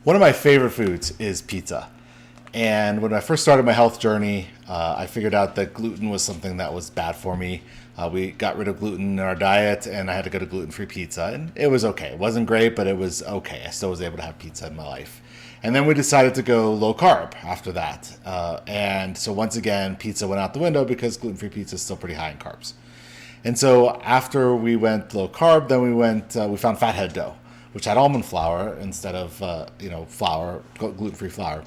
One of my favorite foods is pizza. And when I first started my health journey, I figured out that gluten was something that was bad for me. We got rid of gluten in our diet, and I had to go to gluten-free pizza. And it was okay. It wasn't great, but it was okay. I still was able to have pizza in my life. And then we decided to go low carb after that. And so once again, pizza went out the window because gluten-free pizza is still pretty high in carbs. And so after we went low carb, then we found fathead dough, which had almond flour instead of flour, gluten-free flour.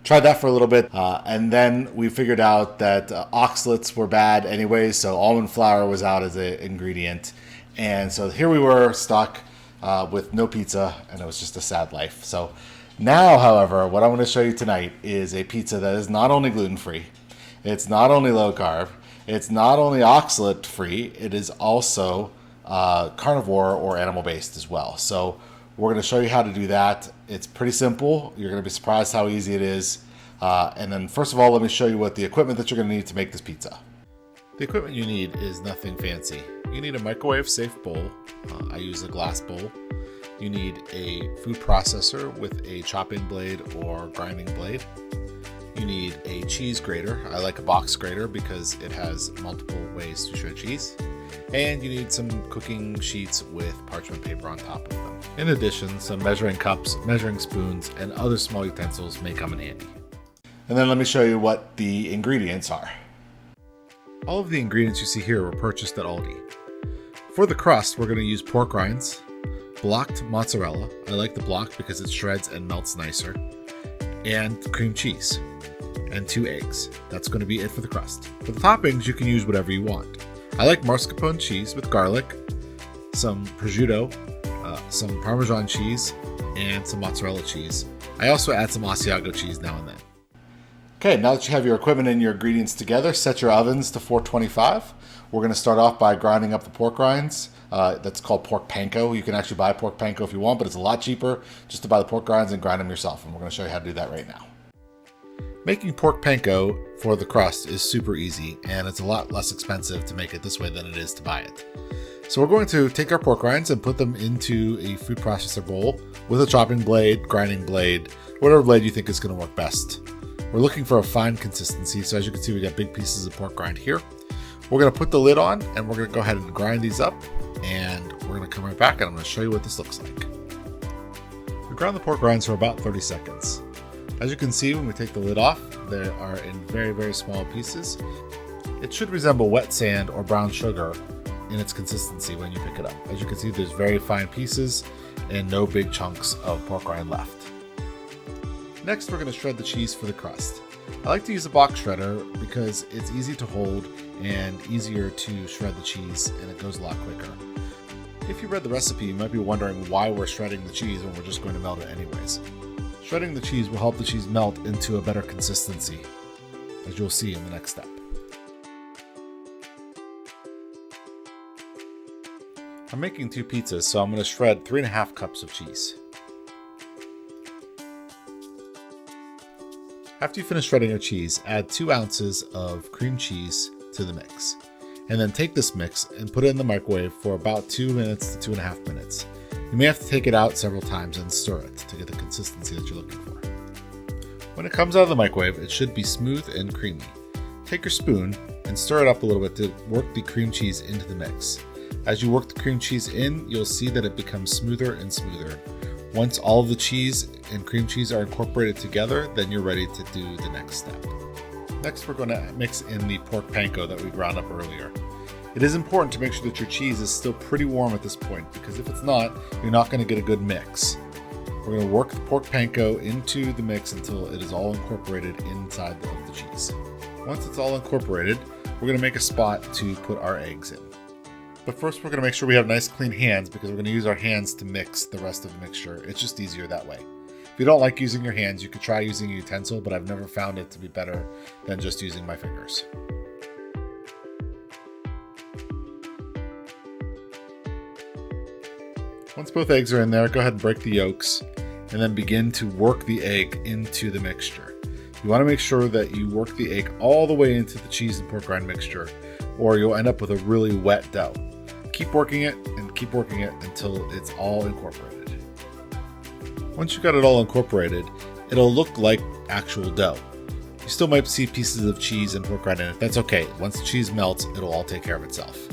Tried that for a little bit, and then we figured out that oxalates were bad anyway, so almond flour was out as an ingredient. And so here we were stuck with no pizza, and it was just a sad life. So now, however, what I want to show you tonight is a pizza that is not only gluten-free, it's not only low carb, it's not only oxalate-free, it is also carnivore or animal-based as well. So we're going to show you how to do that. It's pretty simple. You're going to be surprised how easy it is. And then first of all, let me show you what the equipment that you're going to need to make this pizza. The equipment you need is nothing fancy. You need a microwave-safe bowl. I use a glass bowl. You need a food processor with a chopping blade or grinding blade. You need a cheese grater. I like a box grater because it has multiple ways to shred cheese. And you need some cooking sheets with parchment paper on top of them. In addition, some measuring cups, measuring spoons, and other small utensils may come in handy. And then let me show you what the ingredients are. All of the ingredients you see here were purchased at Aldi. For the crust, we're going to use pork rinds, blocked mozzarella. I like the block because it shreds and melts nicer. And cream cheese. And 2 eggs. That's going to be it for the crust. For the toppings, you can use whatever you want. I like Marscapone cheese with garlic, some prosciutto, some Parmesan cheese, and some mozzarella cheese. I also add some Asiago cheese now and then. Okay, now that you have your equipment and your ingredients together, set your ovens to 425. We're going to start off by grinding up the pork rinds. That's called Pork Panko. You can actually buy Pork Panko if you want, but it's a lot cheaper just to buy the pork rinds and grind them yourself. And we're going to show you how to do that right now. Making pork panko for the crust is super easy, and it's a lot less expensive to make it this way than it is to buy it. So we're going to take our pork rinds and put them into a food processor bowl with a chopping blade, grinding blade, whatever blade you think is going to work best. We're looking for a fine consistency, so as you can see, we got big pieces of pork rind here. We're going to put the lid on, and we're going to go ahead and grind these up, and we're going to come right back, and I'm going to show you what this looks like. We ground the pork rinds for about 30 seconds. As you can see, when we take the lid off, they are in very, very small pieces. It should resemble wet sand or brown sugar in its consistency when you pick it up. As you can see, there's very fine pieces and no big chunks of pork rind left. Next, we're going to shred the cheese for the crust. I like to use a box shredder because it's easy to hold and easier to shred the cheese, and it goes a lot quicker. If you read the recipe, you might be wondering why we're shredding the cheese when we're just going to melt it anyways. Shredding the cheese will help the cheese melt into a better consistency, as you'll see in the next step. I'm making 2 pizzas, so I'm going to shred 3.5 cups of cheese. After you finish shredding your cheese, add 2 ounces of cream cheese to the mix. And then take this mix and put it in the microwave for about 2 minutes to 2.5 minutes. You may have to take it out several times and stir it to get the consistency that you're looking for. When it comes out of the microwave, it should be smooth and creamy. Take your spoon and stir it up a little bit to work the cream cheese into the mix. As you work the cream cheese in, you'll see that it becomes smoother and smoother. Once all of the cheese and cream cheese are incorporated together, then you're ready to do the next step. Next, we're going to mix in the pork panko that we ground up earlier. It is important to make sure that your cheese is still pretty warm at this point, because if it's not, you're not going to get a good mix. We're going to work the pork panko into the mix until it is all incorporated inside of the cheese. Once it's all incorporated, we're going to make a spot to put our eggs in. But first, we're going to make sure we have nice clean hands, because we're going to use our hands to mix the rest of the mixture. It's just easier that way. If you don't like using your hands, you could try using a utensil, but I've never found it to be better than just using my fingers. Once both eggs are in there, go ahead and break the yolks and then begin to work the egg into the mixture. You want to make sure that you work the egg all the way into the cheese and pork rind mixture, or you'll end up with a really wet dough. Keep working it and keep working it until it's all incorporated. Once you got it all incorporated, it'll look like actual dough. You still might see pieces of cheese and pork rind in it. That's okay. Once the cheese melts, it'll all take care of itself.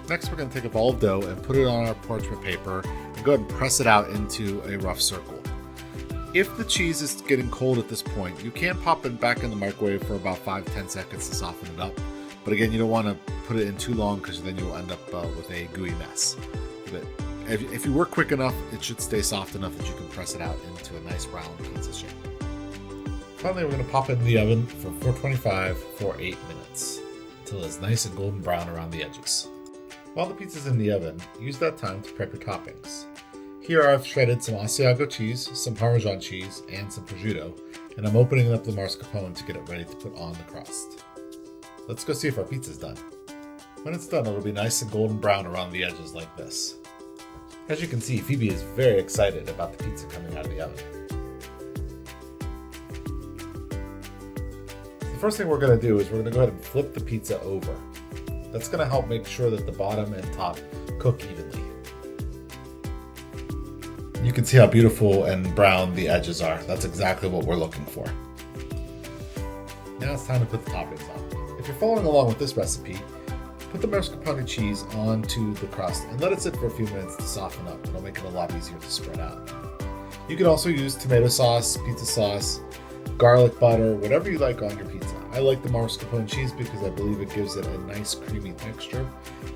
Next, we're going to take a ball of dough and put it on our parchment paper and go ahead and press it out into a rough circle. If the cheese is getting cold at this point, you can pop it back in the microwave for about 5-10 seconds to soften it up. But again, you don't want to put it in too long because then you'll end up with a gooey mess. But if you work quick enough, it should stay soft enough that you can press it out into a nice round pizza shape. Finally, we're going to pop it in the oven for 425 for 8 minutes until it's nice and golden brown around the edges. While the pizza's in the oven, use that time to prep your toppings. Here I've shredded some Asiago cheese, some Parmesan cheese, and some Prosciutto, and I'm opening up the Marscapone to get it ready to put on the crust. Let's go see if our pizza's done. When it's done, it'll be nice and golden brown around the edges like this. As you can see, Phoebe is very excited about the pizza coming out of the oven. The first thing we're going to do is we're going to go ahead and flip the pizza over. That's going to help make sure that the bottom and top cook evenly. You can see how beautiful and brown the edges are. That's exactly what we're looking for. Now it's time to put the toppings on. If you're following along with this recipe, put the Marscapone cheese onto the crust and let it sit for a few minutes to soften up. It'll make it a lot easier to spread out. You can also use tomato sauce, pizza sauce, garlic butter, whatever you like on your pizza. I like the Marscapone cheese because I believe it gives it a nice creamy texture.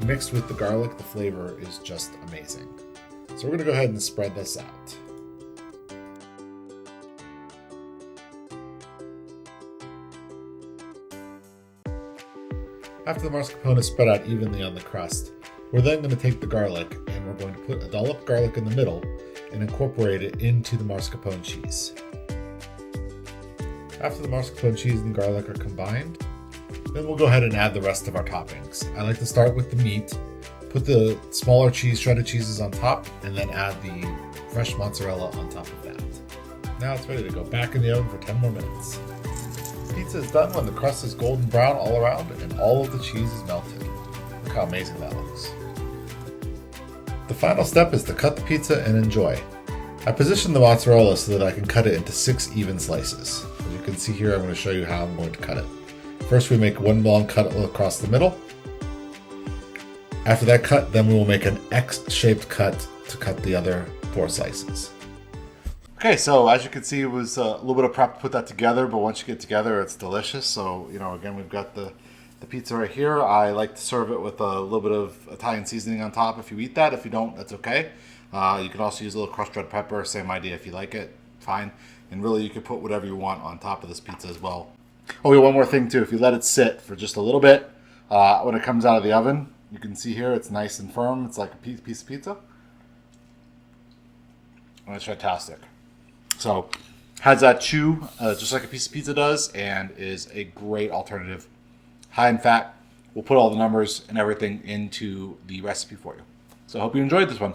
Mixed with the garlic, the flavor is just amazing. So we're going to go ahead and spread this out. After the mascarpone is spread out evenly on the crust, we're then going to take the garlic and we're going to put a dollop of garlic in the middle and incorporate it into the mascarpone cheese. After the mascarpone cheese and garlic are combined, then we'll go ahead and add the rest of our toppings. I like to start with the meat, put the smaller cheese, shredded cheeses on top, and then add the fresh mozzarella on top of that. Now it's ready to go back in the oven for 10 more minutes. Pizza is done when the crust is golden brown all around and all of the cheese is melted. Look how amazing that looks. The final step is to cut the pizza and enjoy. I positioned the mozzarella so that I can cut it into 6 even slices. As you can see here, I'm going to show you how I'm going to cut it. First, we make one long cut across the middle. After that cut, then we will make an X-shaped cut to cut the other 4 slices. Okay, so as you can see, it was a little bit of prep to put that together, but once you get together, it's delicious. So, again, we've got the pizza right here. I like to serve it with a little bit of Italian seasoning on top if you eat that. If you don't, that's okay. You can also use a little crushed red pepper, same idea if you like it, fine. And really, you could put whatever you want on top of this pizza as well. Oh, yeah, one more thing too. If you let it sit for just a little bit, when it comes out of the oven, you can see here it's nice and firm. It's like a piece of pizza. And it's fantastic. So, has that chew, just like a piece of pizza does, and is a great alternative. High in fat. We'll put all the numbers and everything into the recipe for you. So I hope you enjoyed this one.